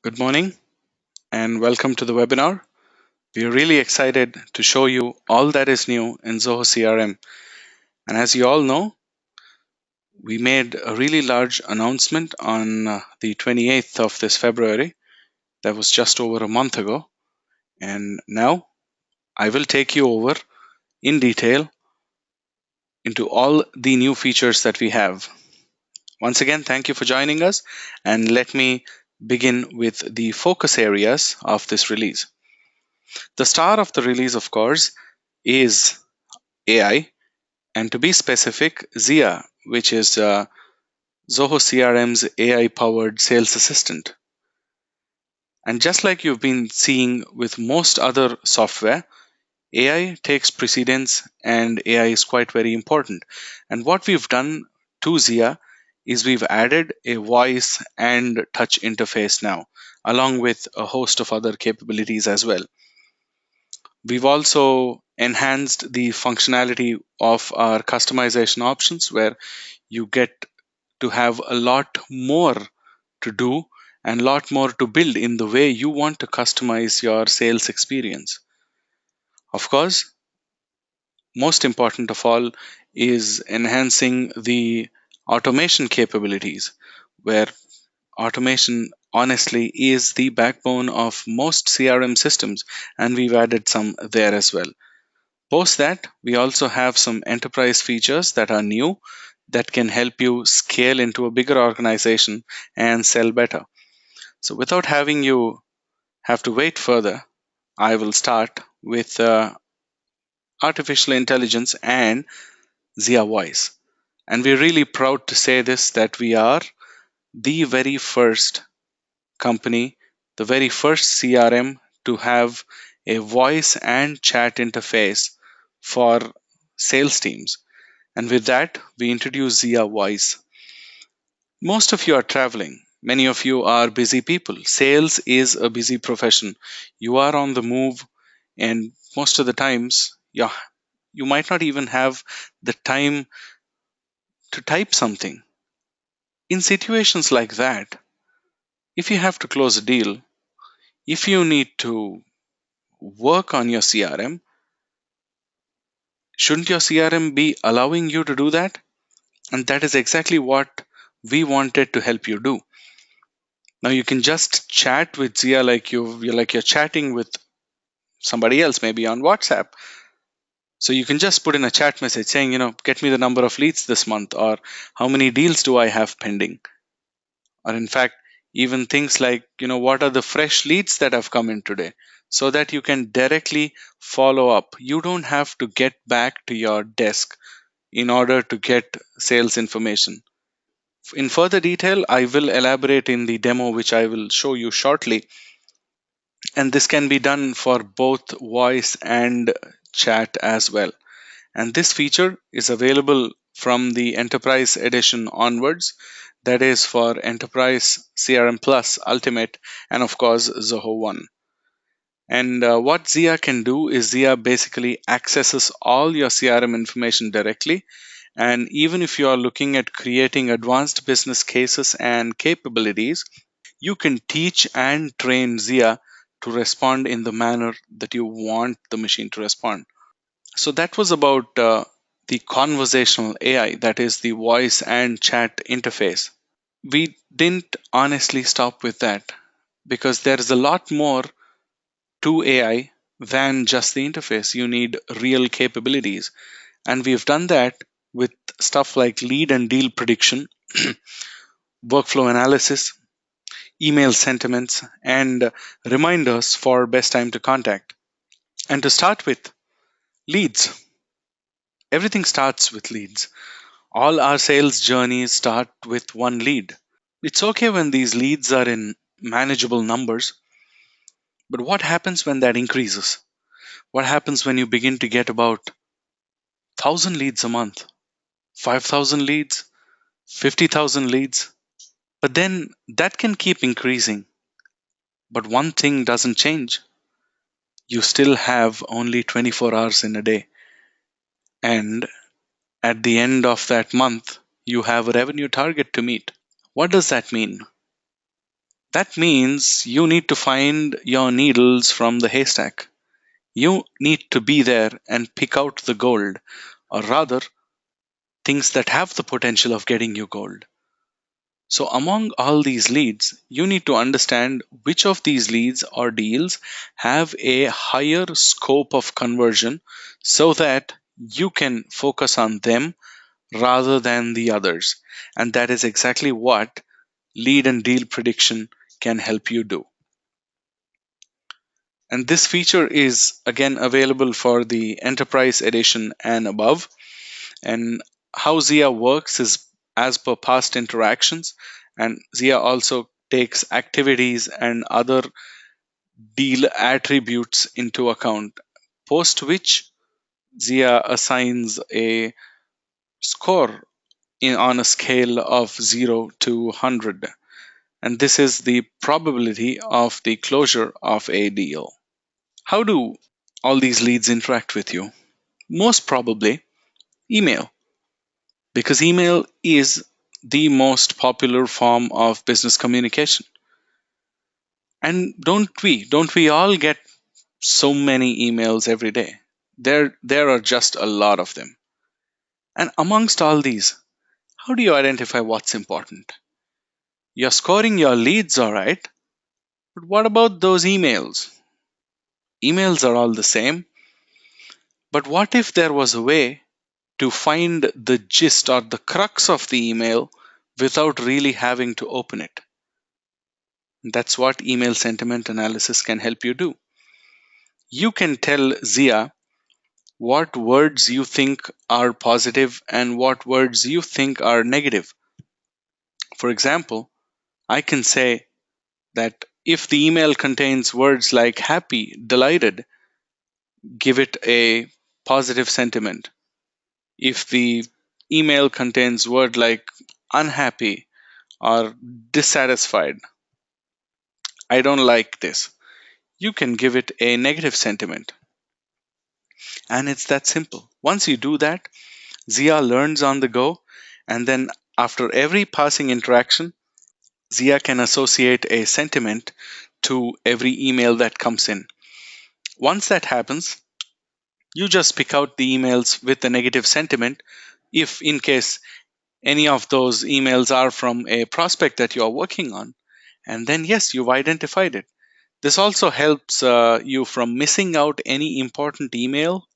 Good morning and welcome to the webinar. We are really excited to show you all that is new in Zoho CRM. And as you all know, we made a really large announcement on the 28th of this February. That was just over a month ago. And now I will take you over in detail into all the new features that we have. Once again, thank you for joining us. And let me begin with the focus areas of this release. The star of the release, of course, is AI, and to be specific, Zia, which is Zoho CRM's AI powered sales assistant. And just like you've been seeing with most other software, AI takes precedence and AI is quite very important. And what we've done to Zia is we've added a voice and touch interface now, along with a host of other capabilities as well. We've also enhanced the functionality of our customization options where you get to have a lot more to do and a lot more to build in the way you want to customize your sales experience. Of course, most important of all is enhancing the automation capabilities, where automation honestly is the backbone of most CRM systems, and we've added some there as well. Post that, we also have some enterprise features that are new that can help you scale into a bigger organization and sell better. So, without having you have to wait further, I will start with artificial intelligence and Zia Voice. And we're really proud to say this that we are the very first company, the very first CRM to have a voice and chat interface for sales teams. And with that, we introduce Zia Voice. Most of you are traveling. Many of you are busy people. Sales is a busy profession. You are on the move, and most of the times, yeah, you might not even have the time to type something. In situations like that, if you have to close a deal, if you need to work on your CRM, shouldn't your CRM be allowing you to do that? And that is exactly what we wanted to help you do. Now you can just chat with Zia like you're chatting with somebody else, maybe on WhatsApp. So you can just put in a chat message saying, get me the number of leads this month, or how many deals do I have pending? Or in fact, even things like, what are the fresh leads that have come in today? So that you can directly follow up. You don't have to get back to your desk in order to get sales information. In further detail, I will elaborate in the demo, which I will show you shortly. And this can be done for both voice and chat as well. And this feature is available from the Enterprise Edition onwards. That is for Enterprise CRM Plus Ultimate and, of course, Zoho One. And what Zia can do is Zia basically accesses all your CRM information directly. And even if you are looking at creating advanced business cases and capabilities, you can teach and train Zia to respond in the manner that you want the machine to respond. So that was about the conversational AI, that is the voice and chat interface. We didn't honestly stop with that because there is a lot more to AI than just the interface. You need real capabilities. And we've done that with stuff like lead and deal prediction, workflow analysis, email sentiments, and reminders for best time to contact. And to start with, leads. Everything starts with leads. All our sales journeys start with one lead. It's okay when these leads are in manageable numbers, but what happens when that increases? What happens when you begin to get about 1,000 leads a month, 5,000 leads, 50,000 leads? But then that can keep increasing. But one thing doesn't change. You still have only 24 hours in a day. And at the end of that month, you have a revenue target to meet. What does that mean? That means you need to find your needles from the haystack. You need to be there and pick out the gold, or rather, things that have the potential of getting you gold. So, among all these leads, you need to understand which of these leads or deals have a higher scope of conversion so that you can focus on them rather than the others. And that is exactly what lead and deal prediction can help you do. And this feature is again available for the enterprise edition and above. And how Zia works is as per past interactions. And Zia also takes activities and other deal attributes into account, post which Zia assigns a score on a scale of 0 to 100. And this is the probability of the closure of a deal. How do all these leads interact with you? Most probably email, because email is the most popular form of business communication. And don't we all get so many emails every day? There are just a lot of them. And amongst all these, how do you identify what's important? You're scoring your leads, all right, but what about those emails? Emails are all the same, but what if there was a way to find the gist or the crux of the email without really having to open it? That's what email sentiment analysis can help you do. You can tell Zia what words you think are positive and what words you think are negative. For example, I can say that if the email contains words like happy, delighted, give it a positive sentiment. If the email contains word like unhappy or dissatisfied, I don't like this, you can give it a negative sentiment. And it's that simple. Once you do that, Zia learns on the go, and then after every passing interaction, Zia can associate a sentiment to every email that comes in. Once that happens, you just pick out the emails with a negative sentiment if, in case, any of those emails are from a prospect that you are working on. And then, yes, you've identified it. This also helps you from missing out any important email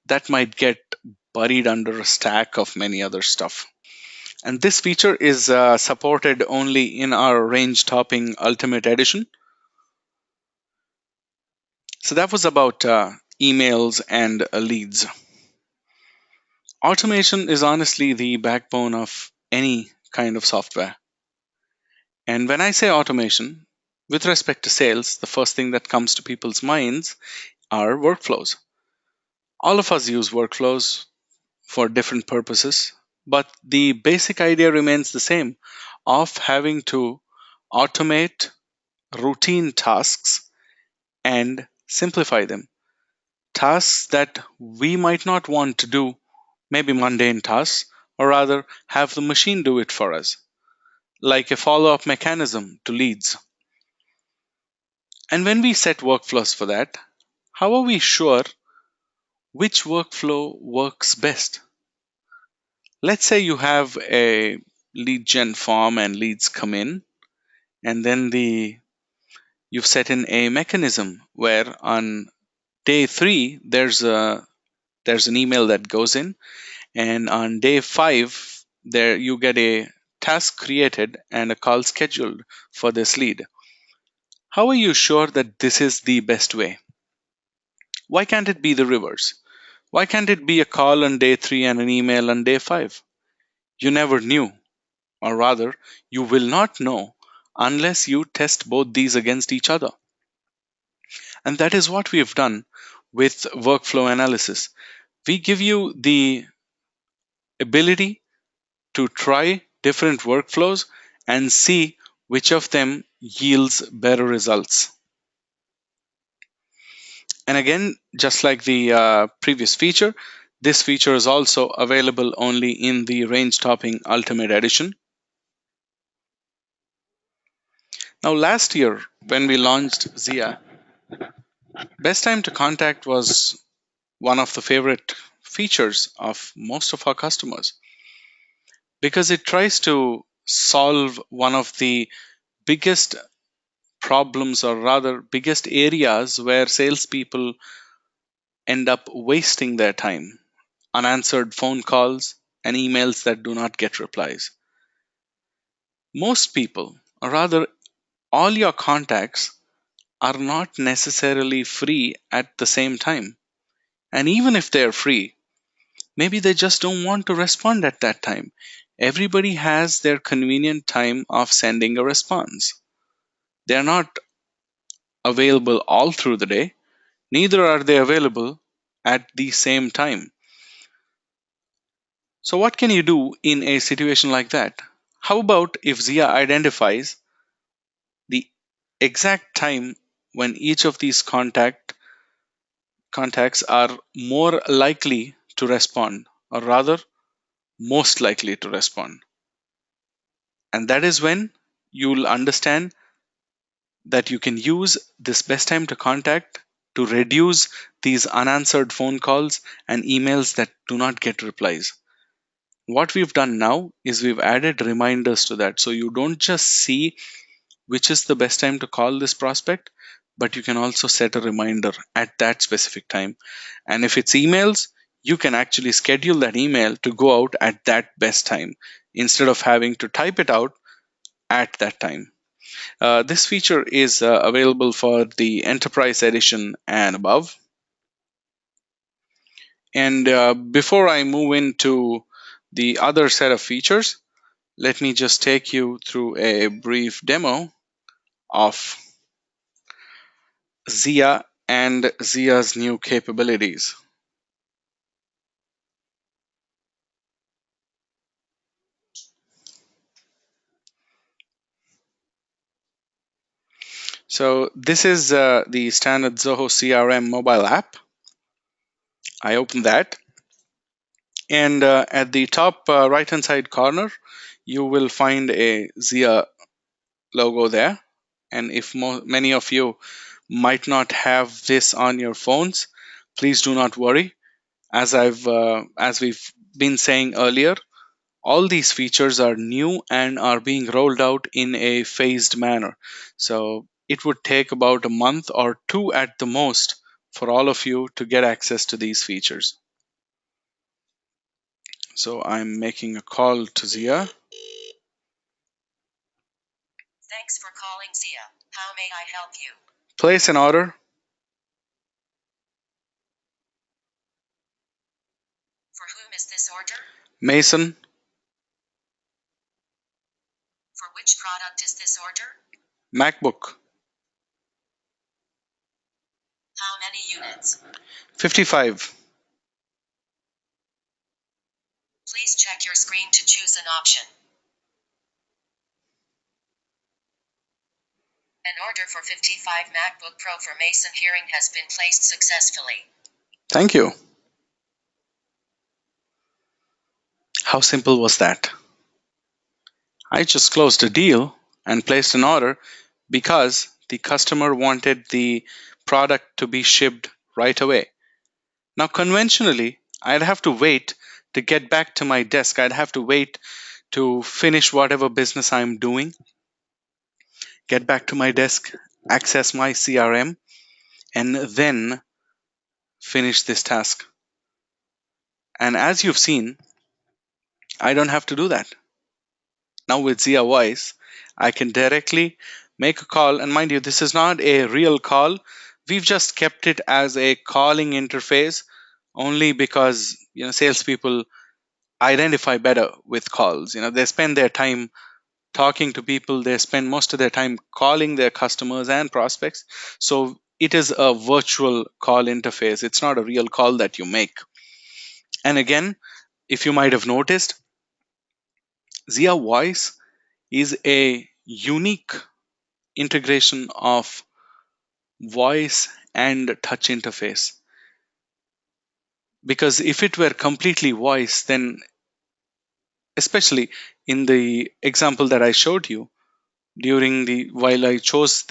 that might get buried under a stack of many other stuff. And this feature is supported only in our range topping ultimate edition. So that was about emails and leads. Automation is honestly the backbone of any kind of software. And when I say automation, with respect to sales, the first thing that comes to people's minds are workflows. All of us use workflows for different purposes, but the basic idea remains the same of having to automate routine tasks and simplify them. Tasks that we might not want to do, maybe mundane tasks, or rather have the machine do it for us, like a follow up mechanism to leads. And when we set workflows for that, how are we sure which workflow works best? Let's say you have a lead gen form and leads come in, and then you've set in a mechanism where on day 3 there's an email that goes in, and on day 5 there you get a task created and a call scheduled for this lead. How are you sure that this is the best way? Why can't it be the reverse? Why can't it be a call on day 3 and an email on day 5? You never knew, or rather, you will not know unless you test both these against each other. And that is what we've done with workflow analysis. We give you the ability to try different workflows and see which of them yields better results. And again, just like the previous feature, this feature is also available only in the range topping ultimate edition. Now, last year when we launched Zia, best time to contact was one of the favorite features of most of our customers because it tries to solve one of the biggest problems, or rather biggest areas where salespeople end up wasting their time: unanswered phone calls and emails that do not get replies. Most people, or rather all your contacts, are not necessarily free at the same time. And even if they're free, maybe they just don't want to respond at that time. Everybody has their convenient time of sending a response. They're not available all through the day, neither are they available at the same time. So, what can you do in a situation like that? How about if Zia identifies the exact time when each of these contacts are more likely to respond, or rather, most likely to respond? And that is when you'll understand that you can use this best time to contact to reduce these unanswered phone calls and emails that do not get replies. What we've done now is we've added reminders to that. So you don't just see which is the best time to call this prospect, but you can also set a reminder at that specific time. And if it's emails, you can actually schedule that email to go out at that best time instead of having to type it out at that time. This feature is available for the Enterprise Edition and above. And before I move into the other set of features, let me just take you through a brief demo of Zia and Zia's new capabilities. So this is the standard Zoho CRM mobile app. I open that, and at the top right hand side corner, you will find a Zia logo there. And if many of you might not have this on your phones, please do not worry. As we've been saying earlier, all these features are new and are being rolled out in a phased manner. So it would take about a month or two at the most for all of you to get access to these features. So I'm making a call to Zia. Thanks for calling Zia. How may I help you? Place an order. For whom is this order? Mason. For which product is this order? MacBook. How many units? 55. Please check your screen to choose an option. An order for 55 MacBook Pro for Mason Hearing has been placed successfully. Thank you. How simple was that? I just closed a deal and placed an order because the customer wanted the product to be shipped right away. Now, conventionally, I'd have to wait to get back to my desk. I'd have to wait to finish whatever business I'm doing, get back to my desk, access my CRM, and then finish this task. And as you've seen, I don't have to do that. Now with Zia Voice, I can directly make a call. And mind you, this is not a real call. We've just kept it as a calling interface only because salespeople identify better with calls. They spend their time talking to people. They spend most of their time calling their customers and prospects. So it is a virtual call interface. It's not a real call that you make. And again, if you might have noticed, Zia Voice is a unique integration of voice and touch interface. Because if it were completely voice, then especially in the example that I showed you, while I chose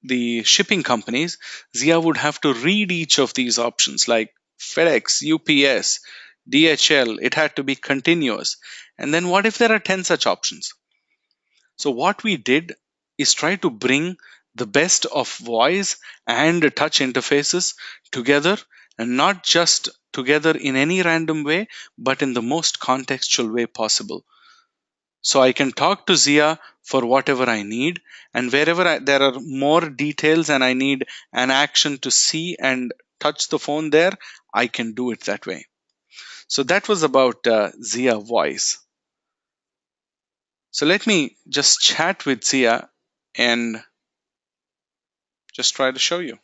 the shipping companies, Zia would have to read each of these options like FedEx, UPS, DHL. It had to be continuous. And then what if there are 10 such options? So what we did is try to bring the best of voice and touch interfaces together, and not just together in any random way, but in the most contextual way possible. So I can talk to Zia for whatever I need, and wherever there are more details and I need an action to see and touch the phone there, I can do it that way. So that was about Zia Voice. So let me just chat with Zia and just try to show you.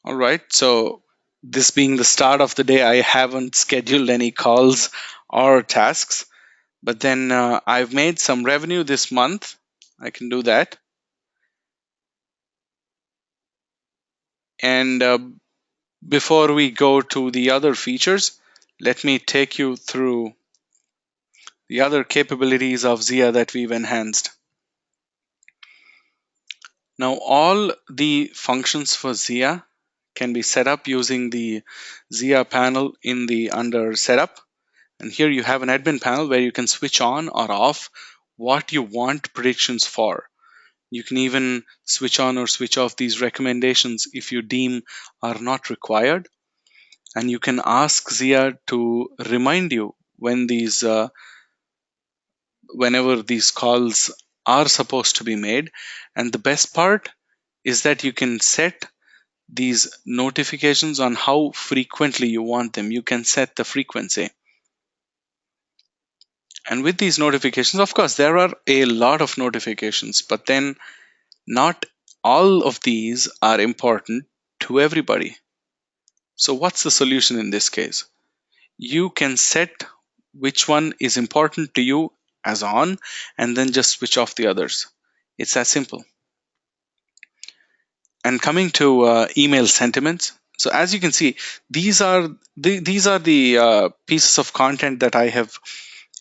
All right. So this being the start of the day, I haven't scheduled any calls or tasks, but then I've made some revenue this month. I can do that. And before we go to the other features, let me take you through the other capabilities of Zia that we've enhanced. Now, all the functions for Zia can be set up using the Zia panel in the under setup. And here you have an admin panel where you can switch on or off what you want predictions for. You can even switch on or switch off these recommendations if you deem are not required. And you can ask Zia to remind you whenever these calls are supposed to be made. And the best part is that you can set these notifications on how frequently you want them. You can set the frequency. And with these notifications, of course, there are a lot of notifications, but then not all of these are important to everybody. So what's the solution in this case? You can set which one is important to you as on, and then just switch off the others. It's that simple. And coming to email sentiments, so as you can see, these are the pieces of content that I have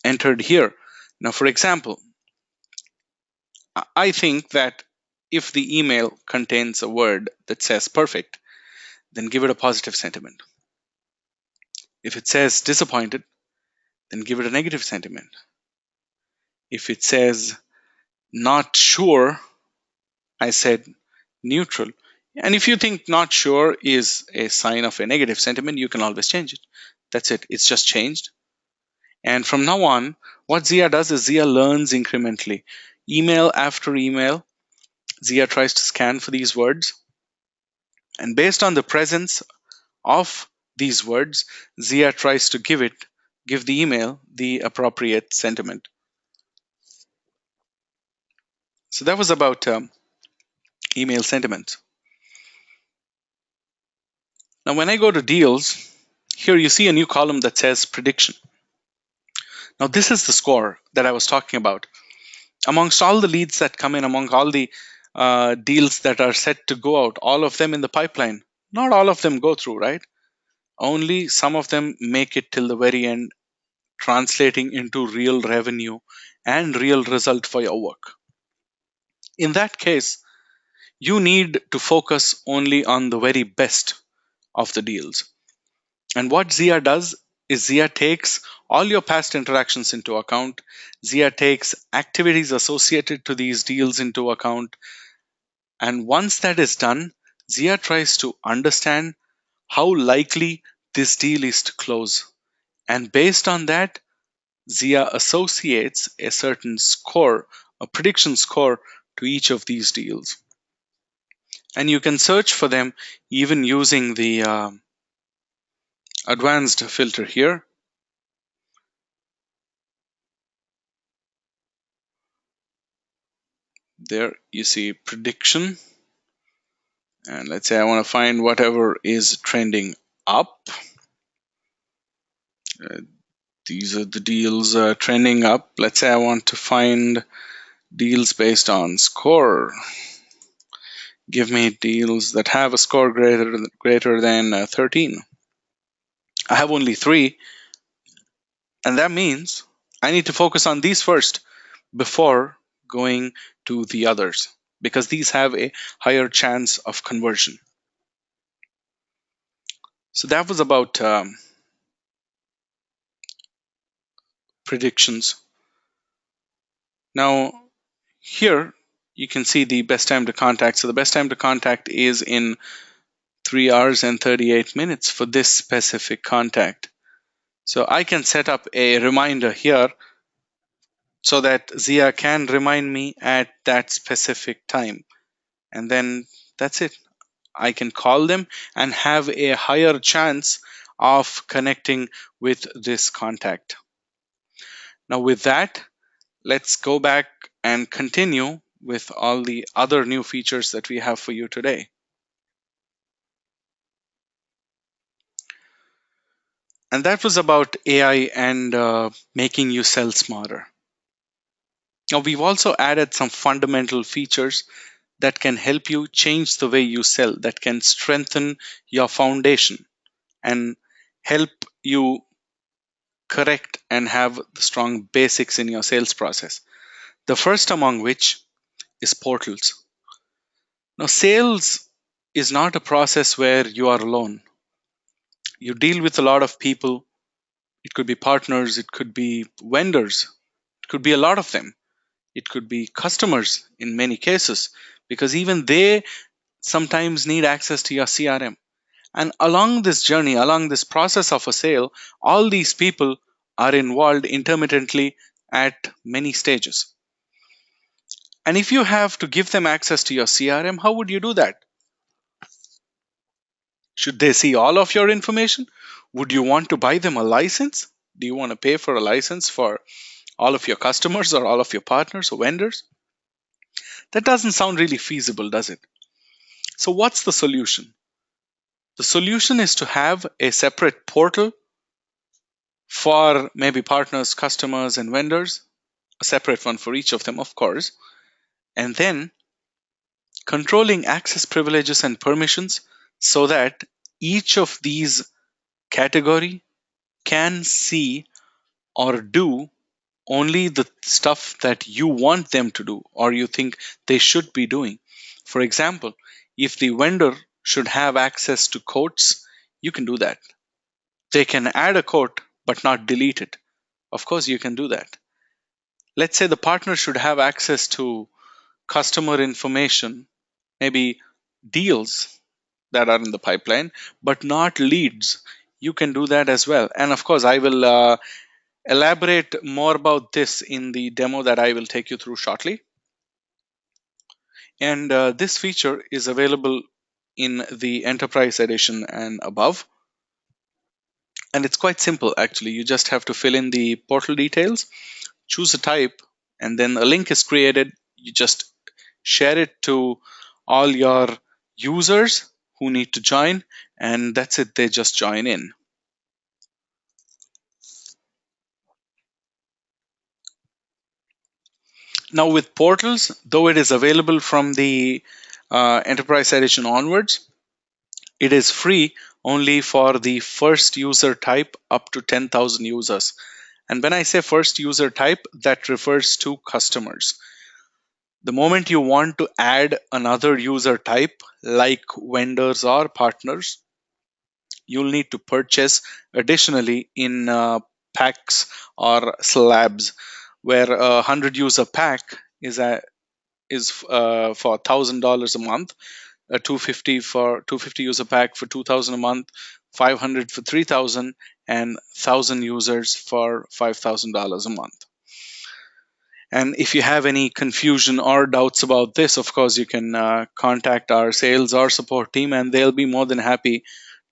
entered here. Now, for example, I think that if the email contains a word that says perfect, then give it a positive sentiment. If it says disappointed, then give it a negative sentiment. If it says not sure, I said neutral. And if you think not sure is a sign of a negative sentiment, you can always change it. That's it. It's just changed. And from now on, what Zia does is Zia learns incrementally. Email after email, Zia tries to scan for these words. And based on the presence of these words, Zia tries to give the email the appropriate sentiment. So that was about email sentiment. Now, when I go to deals, here you see a new column that says prediction. Now, this is the score that I was talking about. Amongst all the leads that come in, among all the deals that are set to go out, all of them in the pipeline, not all of them go through, right? Only some of them make it till the very end, translating into real revenue and real result for your work. In that case, you need to focus only on the very best of the deals. And what Zia does is Zia takes all your past interactions into account. Zia takes activities associated to these deals into account. And once that is done, Zia tries to understand how likely this deal is to close. And based on that, Zia associates a certain score, a prediction score, to each of these deals. And you can search for them even using the advanced filter here. There you see prediction, and let's say I want to find whatever is trending up. Uh, these are the deals trending up. Let's say I want to find deals based on score. Give me deals that have a score greater than 13. I have only 3, and that means I need to focus on these first before going to the others, because these have a higher chance of conversion. So that was about predictions. Now here you can see the best time to contact. So the best time to contact is in 3 hours and 38 minutes for this specific contact. So I can set up a reminder here so that Zia can remind me at that specific time. And then that's it. I can call them and have a higher chance of connecting with this contact. Now with that, let's go back and continue with all the other new features that we have for you today. And that was about AI and making you sell smarter. Now we've also added some fundamental features that can help you change the way you sell, that can strengthen your foundation and help you correct and have the strong basics in your sales process. The first among which is portals. Now, sales is not a process where you are alone. You deal with a lot of people. It could be partners, it could be vendors, it could be a lot of them. It could be customers in many cases, because even they sometimes need access to your CRM. And along this journey, along this process of a sale, all these people are involved intermittently at many stages. And if you have to give them access to your CRM, how would you do that? Should they see all of your information? Would you want to buy them a license? Do you want to pay for a license for all of your customers or all of your partners or vendors? That doesn't sound really feasible, does it? So, what's the solution? The solution is to have a separate portal for maybe partners, customers, and vendors, a separate one for each of them, of course, and then controlling access privileges and permissions so that each of these category can see or do only the stuff that you want them to do or you think they should be doing. For example, if the vendor should have access to quotes, you can do that. They can add a quote but not delete it. Of course, you can do that. Let's say the partner should have access to customer information, maybe deals that are in the pipeline, but not leads. You can do that as well. And of course, I will elaborate more about this in the demo that I will take you through shortly. And this feature is available in the Enterprise Edition and above. And it's quite simple, actually. You just have to fill in the portal details, choose a type, and then a link is created. You just share it to all your users who need to join, and that's it. They just join in. Now, with portals, though it is available from the Enterprise Edition onwards, it is free only for the first user type up to 10,000 users. And when I say first user type, that refers to customers. The moment you want to add another user type, like vendors or partners, you'll need to purchase additionally in packs or slabs, where a 100 user pack is for $1,000 a month, a 250 user pack for 2,000 a month, 500 for 3,000, and 1,000 users for $5,000 a month. And if you have any confusion or doubts about this, of course, you can contact our sales or support team, and they'll be more than happy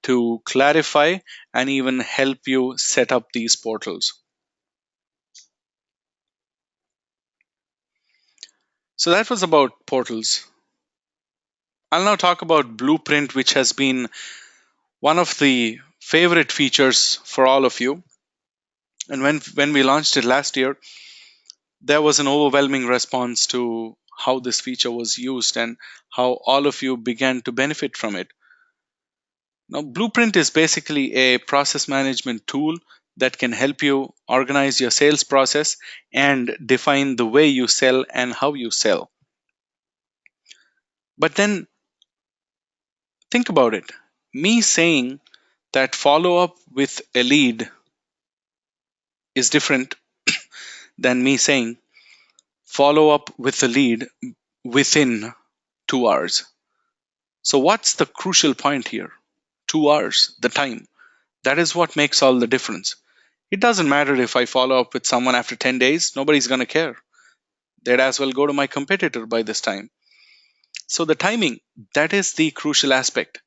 to clarify and even help you set up these portals. So that was about portals. I'll now talk about Blueprint, which has been one of the favorite features for all of you. And when we launched it last year, there was an overwhelming response to how this feature was used and how all of you began to benefit from it. Now, Blueprint is basically a process management tool that can help you organize your sales process and define the way you sell and how you sell. But then think about it. Me saying that follow up with a lead is different than me saying follow up with a lead within 2 hours. So, what's the crucial point here? 2 hours, the time. That is what makes all the difference. It doesn't matter if I follow up with someone after 10 days, nobody's going to care. They'd as well go to my competitor by this time. So, the timing, that is the crucial aspect.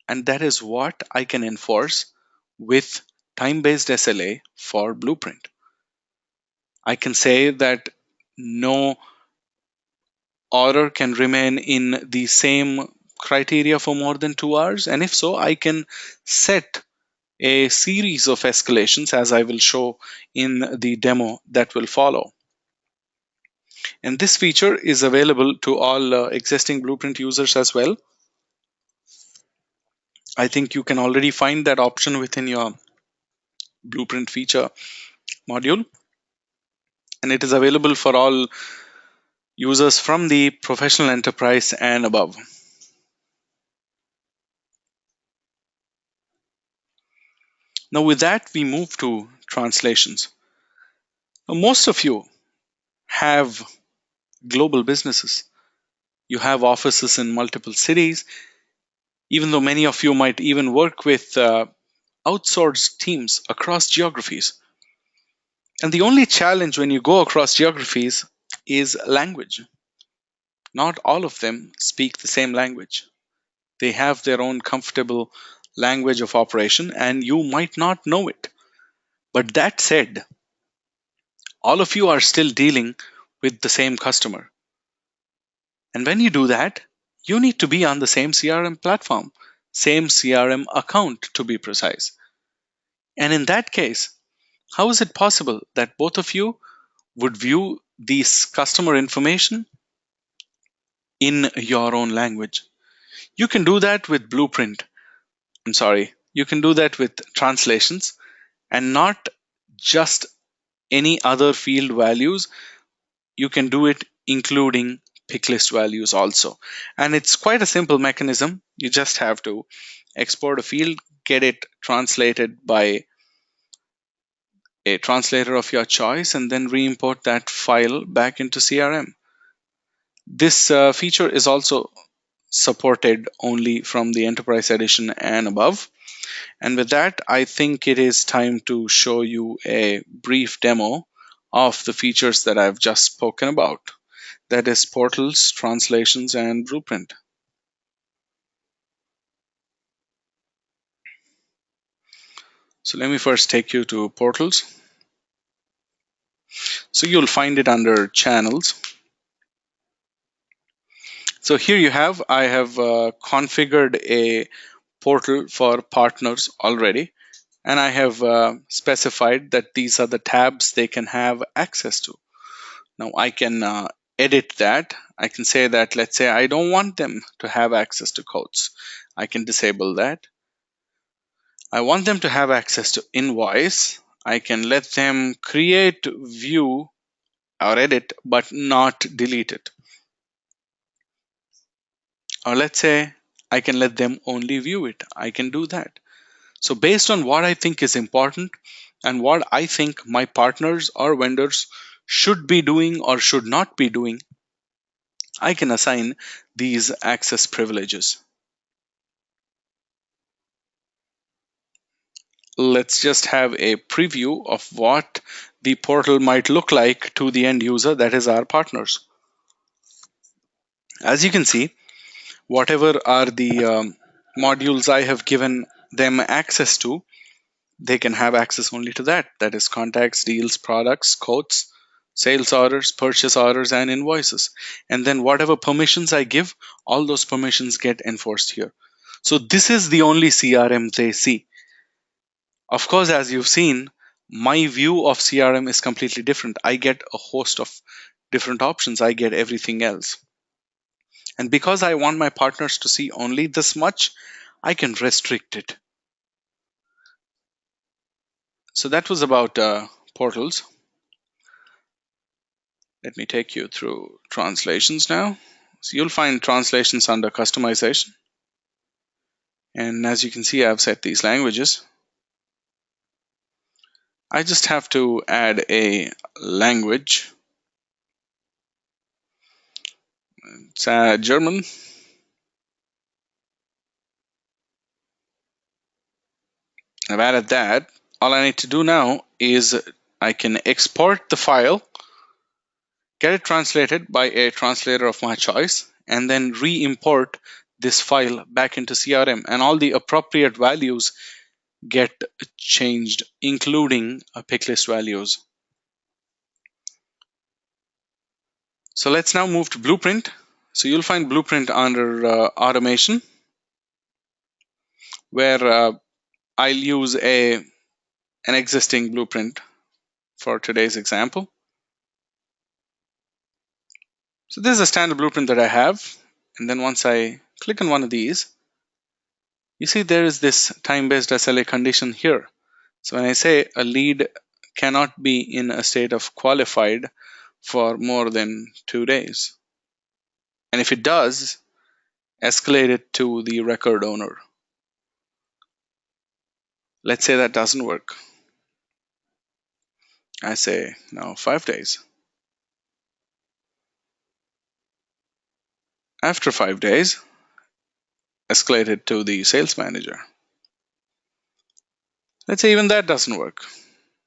And that is what I can enforce with time based SLA for Blueprint. I can say that no order can remain in the same criteria for more than 2 hours. And if so, I can set a series of escalations, as I will show in the demo that will follow. And this feature is available to all existing Blueprint users as well. I think you can already find that option within your Blueprint feature module. And it is available for all users from the professional enterprise and above. Now, with that, we move to translations. Now, most of you have global businesses. You have offices in multiple cities, even though many of you might even work with outsourced teams across geographies. And the only challenge when you go across geographies is language. Not all of them speak the same language. They have their own comfortable language of operation, and you might not know it. But that said, all of you are still dealing with the same customer. And when you do that, you need to be on the same CRM platform, same CRM account to be precise. And in that case, how is it possible that both of you would view these customer information in your own language? You can do that with Blueprint. You can do that with translations and not just any other field values. You can do it including pick list values also. And it's quite a simple mechanism. You just have to export a field, get it translated by a translator of your choice, and then re-import that file back into CRM. This feature is also supported only from the Enterprise Edition and above. And with that, I think it is time to show you a brief demo of the features that I've just spoken about. That is portals, translations, and Blueprint. So let me first take you to portals. So you'll find it under channels. So here I have configured a portal for partners already, and I have specified that these are the tabs they can have access to. Now I can edit that. I can say that, let's say I don't want them to have access to codes. I can disable that. I want them to have access to invoice. I can let them create, view, or edit, but not delete it. Or let's say I can let them only view it. I can do that. So based on what I think is important and what I think my partners or vendors should be doing or should not be doing, I can assign these access privileges. Let's just have a preview of what the portal might look like to the end user, that is our partners. As you can see, whatever are the modules I have given them access to, they can have access only to that. That is contacts, deals, products, quotes, sales orders, purchase orders, and invoices. And then whatever permissions I give, all those permissions get enforced here. So this is the only CRM they see. Of course, as you've seen, my view of CRM is completely different. I get a host of different options. I get everything else. And because I want my partners to see only this much, I can restrict it. So that was about portals. Let me take you through translations now. So you'll find translations under customization. And as you can see, I've set these languages. I just have to add a language. It's German. I've added that. All I need to do now is I can export the file, get it translated by a translator of my choice, and then re-import this file back into CRM, and all the appropriate values get changed, including pick list values. So let's now move to Blueprint. So you'll find Blueprint under Automation, where I'll use an existing blueprint for today's example. So this is a standard blueprint that I have. And then once I click on one of these, you see there is this time-based SLA condition here. So when I say a lead cannot be in a state of qualified for more than 2 days. And if it does, escalate it to the record owner. Let's say that doesn't work. I say, no, 5 days. After 5 days, escalate it to the sales manager. Let's say even that doesn't work.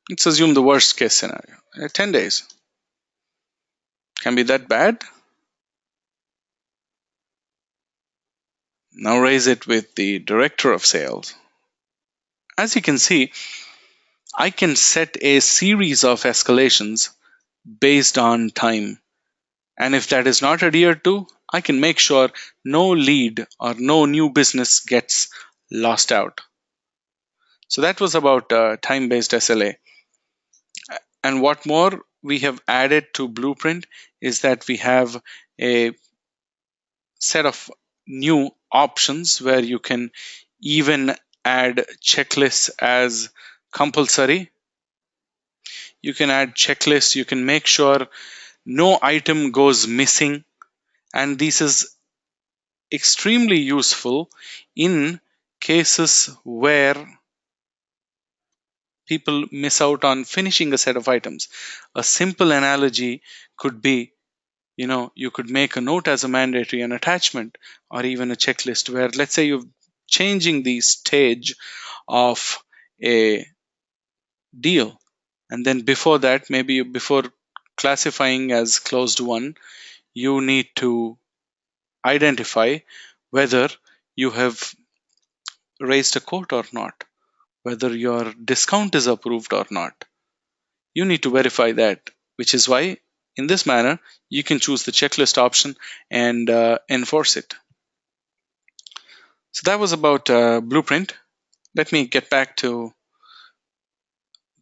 Let's assume the worst case scenario. 10 days. Can be that bad? Now raise it with the director of sales. As you can see, I can set a series of escalations based on time. And if that is not adhered to, I can make sure no lead or no new business gets lost out. So that was about time-based SLA. And what more we have added to Blueprint is that we have a set of new options where you can even add checklists as compulsory. You can add checklists. You can make sure no item goes missing. And this is extremely useful in cases where people miss out on finishing a set of items. A simple analogy could be, you could make a note as a mandatory, an attachment, or even a checklist where, let's say, you're changing the stage of a deal. And then before that, maybe before classifying as closed won, you need to identify whether you have raised a quote or not, whether your discount is approved or not. You need to verify that, which is why in this manner, you can choose the checklist option and enforce it. So that was about Blueprint. Let me get back to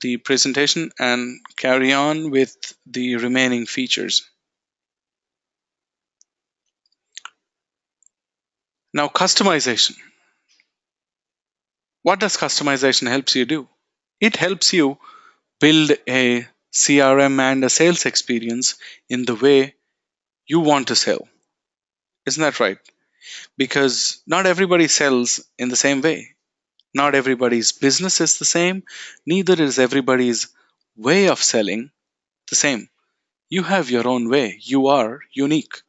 the presentation and carry on with the remaining features. Now, customization. What does customization helps you do? It helps you build a CRM and a sales experience in the way you want to sell. Isn't that right? Because not everybody sells in the same way. Not everybody's business is the same. Neither is everybody's way of selling the same. You have your own way. You are unique.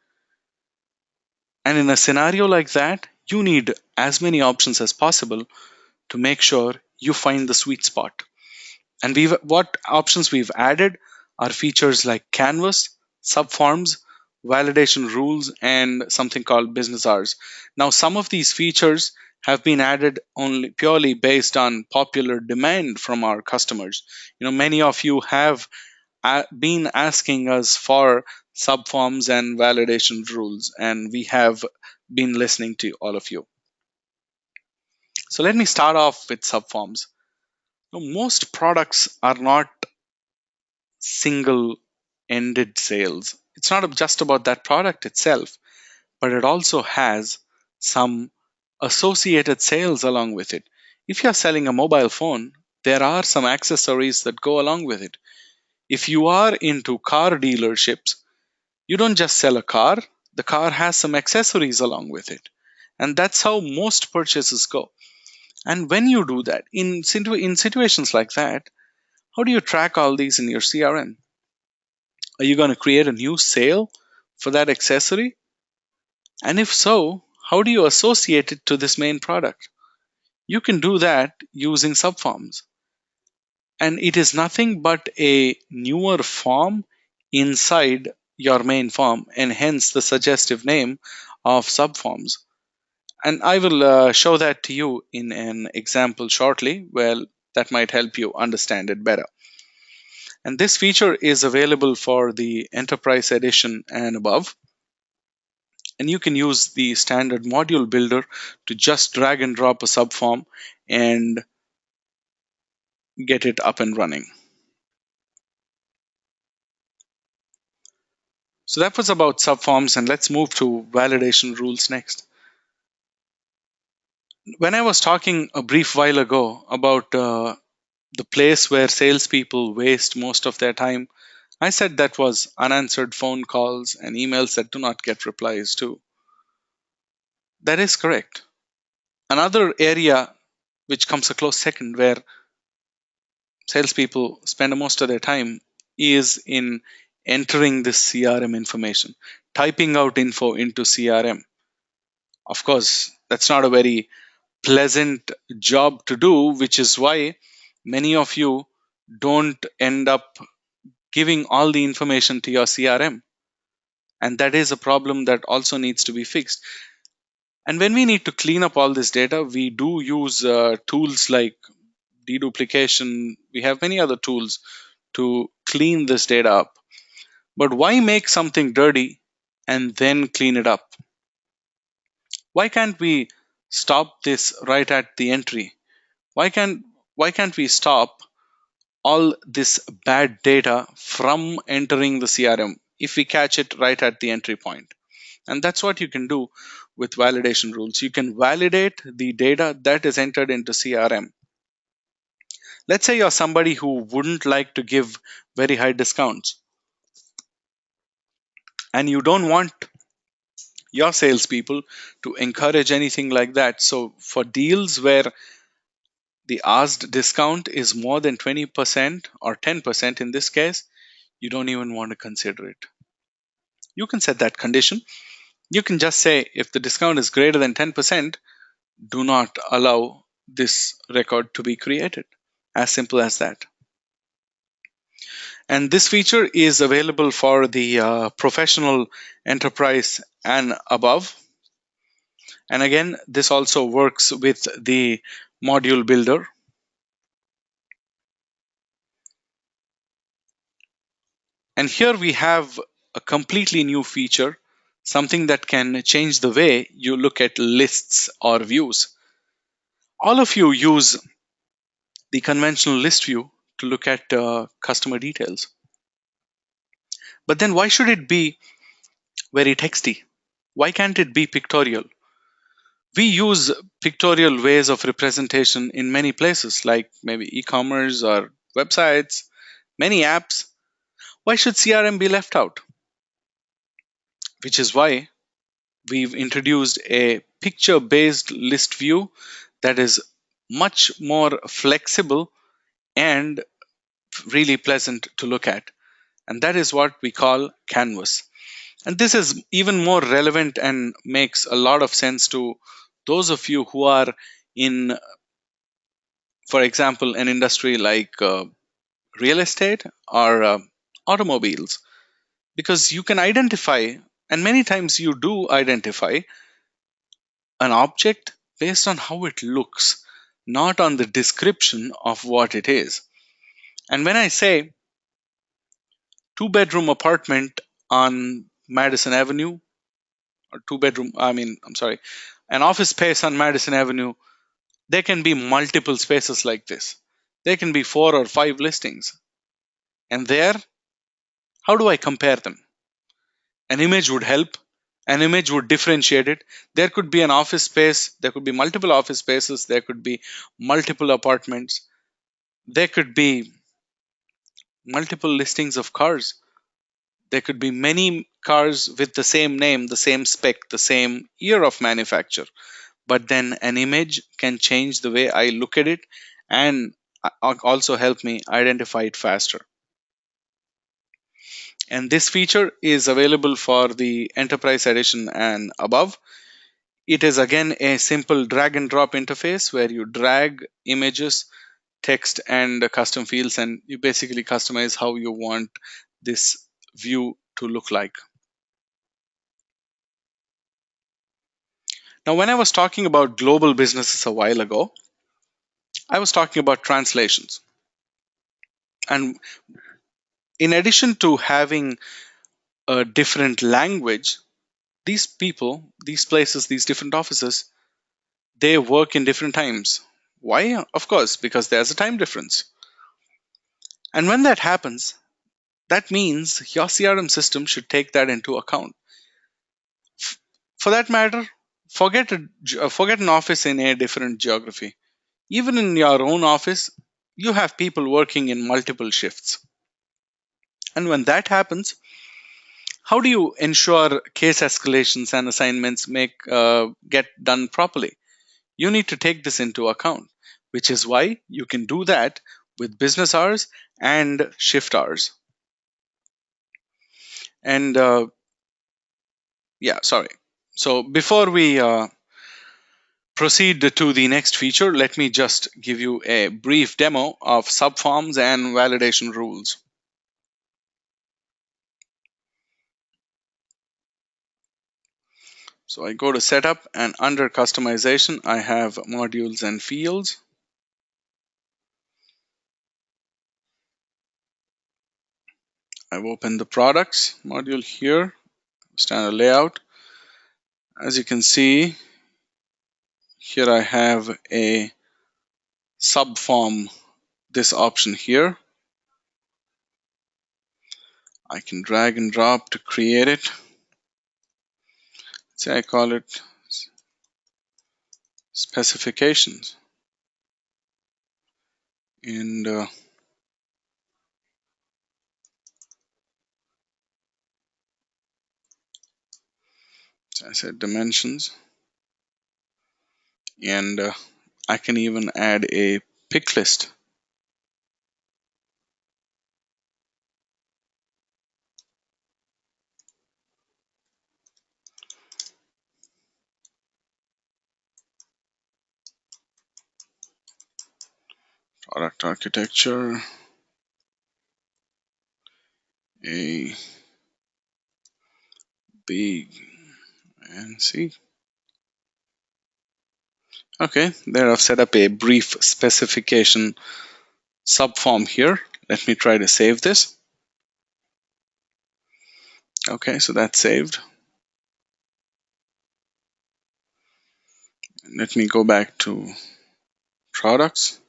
And in a scenario like that, you need as many options as possible to make sure you find the sweet spot. And what options we've added are features like Canvas, subforms, validation rules, and something called business hours. Now, some of these features have been added only purely based on popular demand from our customers. Many of you have been asking us for subforms and validation rules, and we have been listening to all of you. So let me start off with subforms. Now, most products are not single ended sales. It's not just about that product itself, but it also has some associated sales along with it. If you're selling a mobile phone, there are some accessories that go along with it. If you are into car dealerships, you don't just sell a car, the car has some accessories along with it. And that's how most purchases go. And when you do that, in situations like that, how do you track all these in your CRM? Are you going to create a new sale for that accessory? And if so, how do you associate it to this main product? You can do that using subforms. And it is nothing but a newer form inside your main form, and hence the suggestive name of subforms. And I will show that to you in an example shortly. Well, that might help you understand it better. And this feature is available for the Enterprise Edition and above. And you can use the standard module builder to just drag and drop a subform and get it up and running. So that was about subforms, and let's move to validation rules next. When I was talking a brief while ago about the place where salespeople waste most of their time, I said that was unanswered phone calls and emails that do not get replies to. That is correct. Another area which comes a close second where salespeople spend most of their time is in entering this CRM information, typing out info into CRM. Of course, that's not a very pleasant job to do, which is why many of you don't end up giving all the information to your CRM. And that is a problem that also needs to be fixed. And when we need to clean up all this data, we do use tools like deduplication. We have many other tools to clean this data up. But why make something dirty and then clean it up? Why can't we stop this right at the entry? Why can't we stop all this bad data from entering the CRM if we catch it right at the entry point? And that's what you can do with validation rules. You can validate the data that is entered into CRM. Let's say you're somebody who wouldn't like to give very high discounts, and you don't want your salespeople to encourage anything like that. So, for deals where the asked discount is more than 20% or 10% in this case, you don't even want to consider it. You can set that condition. You can just say if the discount is greater than 10%, do not allow this record to be created. As simple as that. And this feature is available for the professional, enterprise, and above. And again, this also works with the module builder. And here we have a completely new feature, something that can change the way you look at lists or views. All of you use the conventional list view to look at customer details. But then why should it be very texty? Why can't it be pictorial? We use pictorial ways of representation in many places, like maybe e-commerce or websites, many apps. Why should CRM be left out? Which is why we've introduced a picture-based list view that is much more flexible and really pleasant to look at. And that is what we call Canvas. And this is even more relevant and makes a lot of sense to those of you who are in, for example, an industry like real estate or automobiles, because you can identify, and many times you do identify, an object based on how it looks, not on the description of what it is. And when I say 2-bedroom apartment on Madison Avenue, or an office space on Madison Avenue, there can be multiple spaces like this. There can be 4 or 5 listings. And there, how do I compare them? An image would help. An image would differentiate it. There could be an office space, there could be multiple office spaces, there could be multiple apartments, there could be multiple listings of cars. There could be many cars with the same name, the same spec, the same year of manufacture. But then an image can change the way I look at it and also help me identify it faster. And this feature is available for the Enterprise Edition and above. It is again a simple drag and drop interface where you drag images, text, and custom fields, and you basically customize how you want this view to look like. Now, when I was talking about global businesses a while ago, I was talking about translations. And in addition to having a different language, these people, these places, these different offices, they work in different times. Why? Of course, because there's a time difference. And when that happens, that means your CRM system should take that into account. For that matter, forget an office in a different geography. Even in your own office, you have people working in multiple shifts. And when that happens, how do you ensure case escalations and assignments get done properly? You need to take this into account, which is why you can do that with business hours and shift hours. And sorry. So before we proceed to the next feature, let me just give you a brief demo of subforms and validation rules. So I go to setup, and under customization, I have modules and fields. I've opened the products module here, standard layout. As you can see, here I have a subform, this option here. I can drag and drop to create it. Say I call it specifications. And I said dimensions. And I can even add a pick list. Product architecture, A, B, and C. Okay, there I've set up a brief specification subform here. Let me try to save this. Okay, so that's saved. Let me go back to products.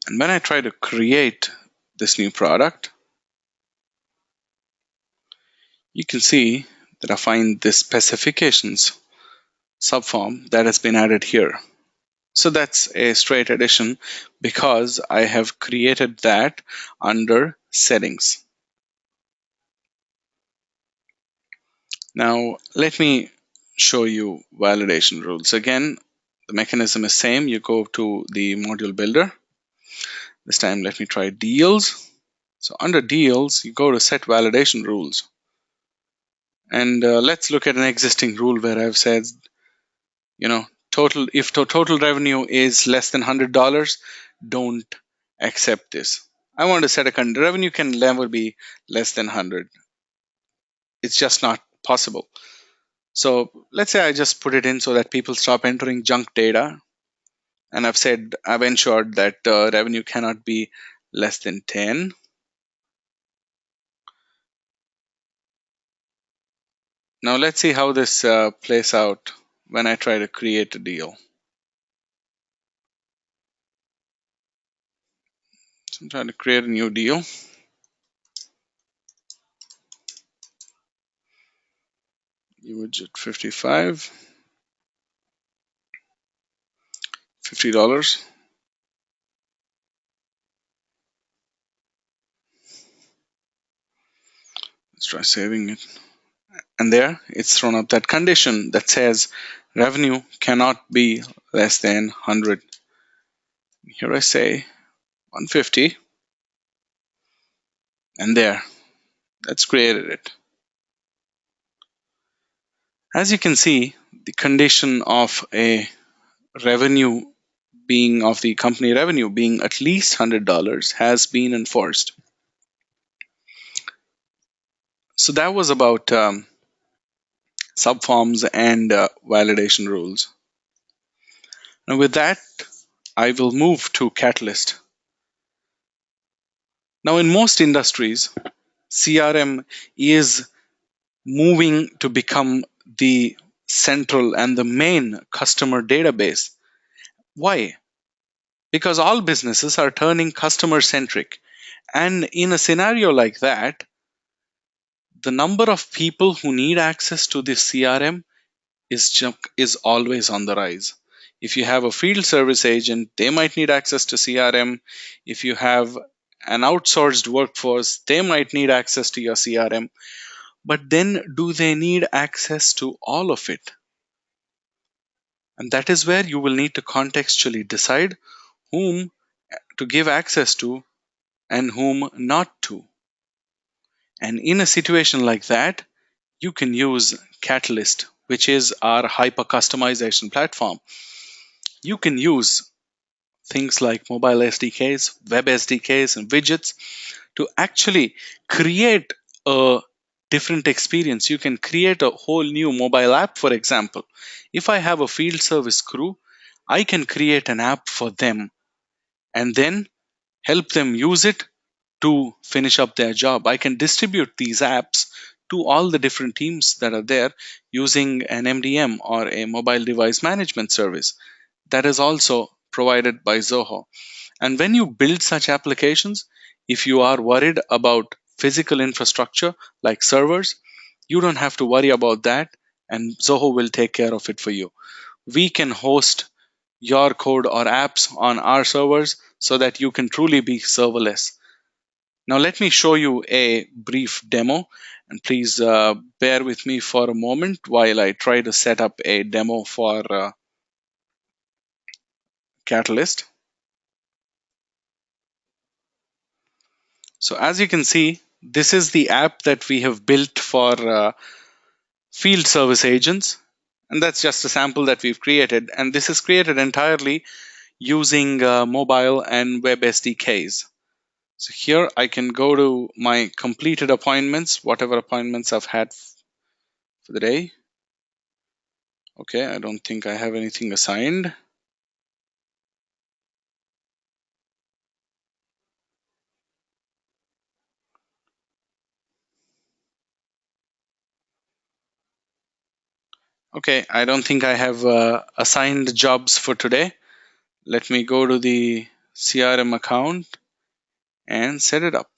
And when I try to create this new product, you can see that I find this specifications subform that has been added here. So that's a straight addition because I have created that under settings. Now let me show you validation rules. Again, the mechanism is same. You go to the module builder. This time let me try deals. So under deals, you go to set validation rules. And let's look at an existing rule where I've said, if total revenue is less than $100, don't accept this. I want to set a condition. Revenue can never be less than 100. It's just not possible. So let's say I just put it in so that people stop entering junk data. And I've ensured that revenue cannot be less than 10. Now let's see how this plays out when I try to create a deal. So I'm trying to create a new deal. Image at 55, $50. Let's try saving it. And there it's thrown up that condition that says revenue cannot be less than 100. Here I say 150, and there, that's created it. As you can see, the condition of a revenue being of the company revenue being at least $100 has been enforced. So that was about subforms and validation rules. Now with that, I will move to Catalyst. Now in most industries, CRM is moving to become the central and the main customer database. Why? Because all businesses are turning customer centric. And in a scenario like that, the number of people who need access to this CRM is always on the rise. If you have a field service agent, they might need access to CRM. If you have an outsourced workforce, they might need access to your CRM. But then, do they need access to all of it? And that is where you will need to contextually decide whom to give access to and whom not to. And in a situation like that, you can use Catalyst, which is our hyper customization platform. You can use things like mobile SDKs, web SDKs, and widgets to actually create a different experience. You can create a whole new mobile app, for example. If I have a field service crew, I can create an app for them and then help them use it to finish up their job. I can distribute these apps to all the different teams that are there using an MDM or a mobile device management service that is also provided by Zoho. And when you build such applications, if you are worried about physical infrastructure like servers, you don't have to worry about that, and Zoho will take care of it for you. We can host your code or apps on our servers so that you can truly be serverless. Now, let me show you a brief demo, and please bear with me for a moment while I try to set up a demo for Catalyst. So as you can see, this is the app that we have built for field service agents. And that's just a sample that we've created. And this is created entirely using mobile and web SDKs. So here I can go to my completed appointments, whatever appointments I've had for the day. Okay, I don't think I have anything assigned. Okay, I don't think I have assigned jobs for today. Let me go to the CRM account and set it up.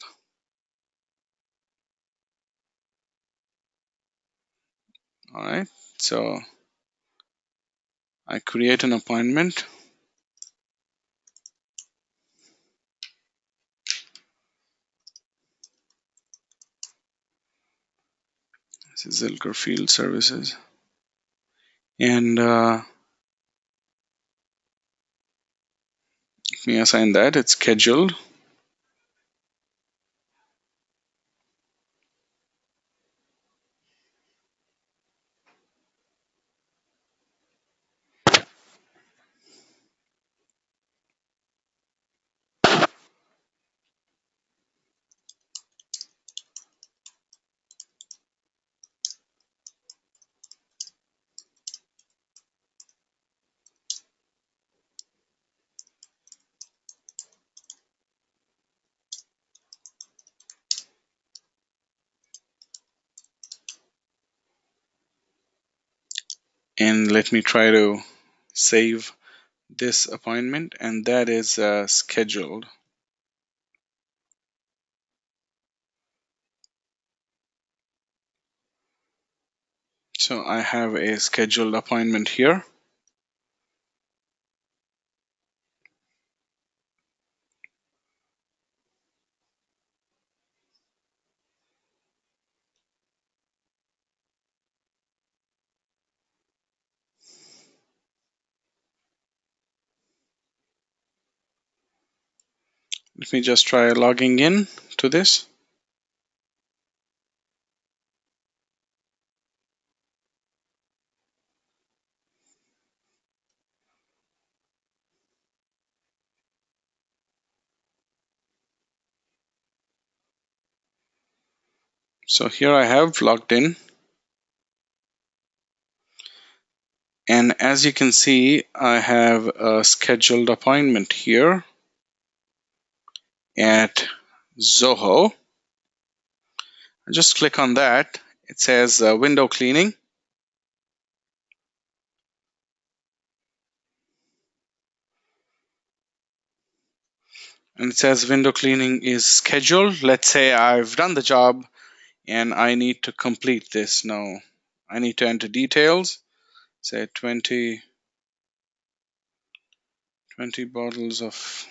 All right, so I create an appointment. This is Zilker Field Services. And let me assign that. It's scheduled. And let me try to save this appointment, and that is scheduled. So I have a scheduled appointment here. Let me just try logging in to this. So here I have logged in. And as you can see, I have a scheduled appointment here at Zoho. I just click on that. It says window cleaning. And it says window cleaning is scheduled. Let's say I've done the job and I need to complete this now. I need to enter details. Say 20 bottles of,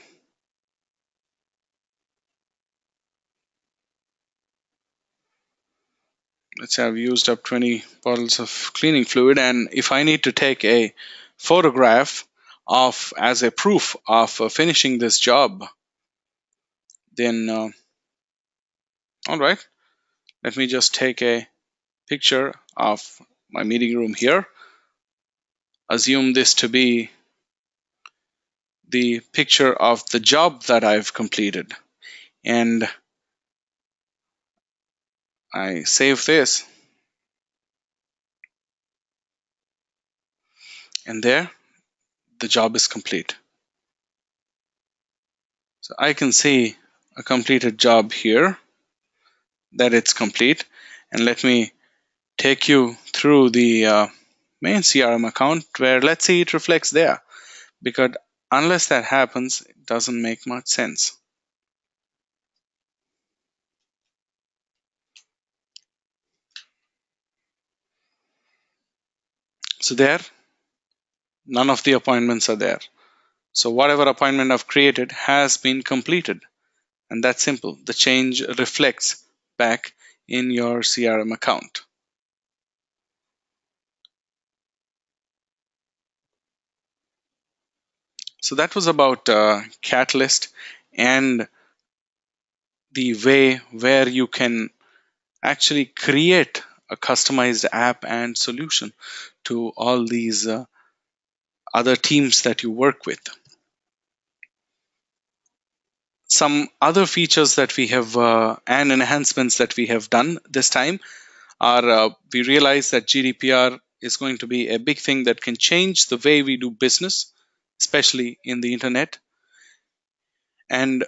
let's say I've used up 20 bottles of cleaning fluid, and if I need to take a photograph of as a proof of finishing this job, then all right, let me just take a picture of my meeting room here. Assume this to be the picture of the job that I've completed, and I save this, and there the job is complete. So I can see a completed job here, that it's complete. And let me take you through the main CRM account, where let's see it reflects there, because unless that happens, it doesn't make much sense. So there, none of the appointments are there. So whatever appointment I've created has been completed. And that's simple. The change reflects back in your CRM account. So that was about Catalyst and the way where you can actually create a customized app and solution to all these other teams that you work with. Some other features that we have and enhancements that we have done this time are we realize that GDPR is going to be a big thing that can change the way we do business, especially in the internet. And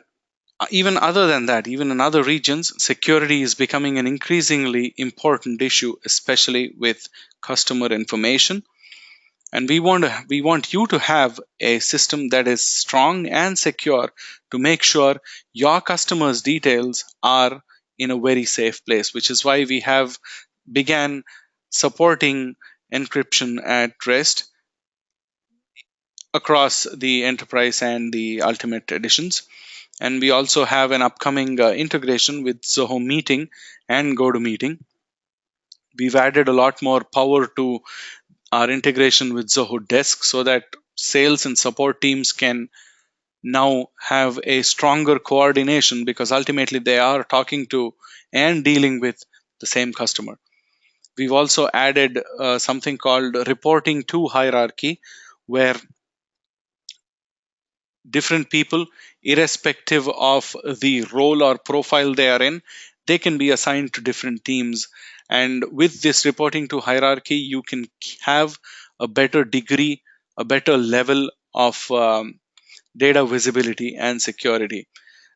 even other than that, even in other regions, security is becoming an increasingly important issue, especially with customer information. And we want you to have a system that is strong and secure to make sure your customers' details are in a very safe place, which is why we have began supporting encryption at rest across the enterprise and the ultimate editions. And we also have an upcoming integration with Zoho Meeting and GoToMeeting. We've added a lot more power to our integration with Zoho Desk so that sales and support teams can now have a stronger coordination, because ultimately they are talking to and dealing with the same customer. We've also added something called reporting to hierarchy, where different people, irrespective of the role or profile they are in, they can be assigned to different teams. And with this reporting to hierarchy, you can have a better degree, a better level of data visibility and security.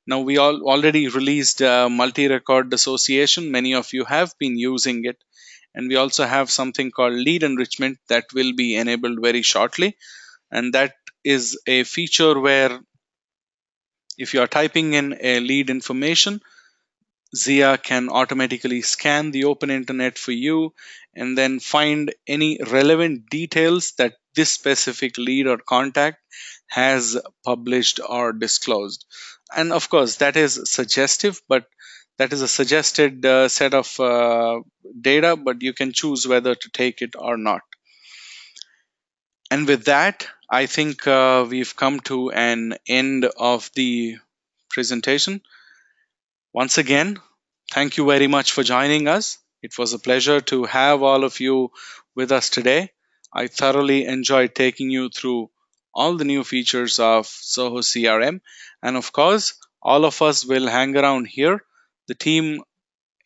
Now, we already released multi-record association. Many of you have been using it, And we also have something called lead enrichment that will be enabled very shortly. And that is a feature where if you are typing in a lead information, Zia can automatically scan the open internet for you and then find any relevant details that this specific lead or contact has published or disclosed. And of course, that is suggestive, but that is a suggested set of data, but you can choose whether to take it or not. And with that, I think we've come to an end of the presentation. Once again, thank you very much for joining us. It was a pleasure to have all of you with us today. I thoroughly enjoyed taking you through all the new features of Zoho CRM. And of course, all of us will hang around here. The team,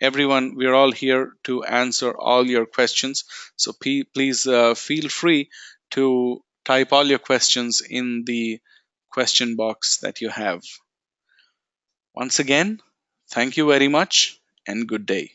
everyone, we're all here to answer all your questions. So please feel free to type all your questions in the question box that you have. Once again, thank you very much and good day.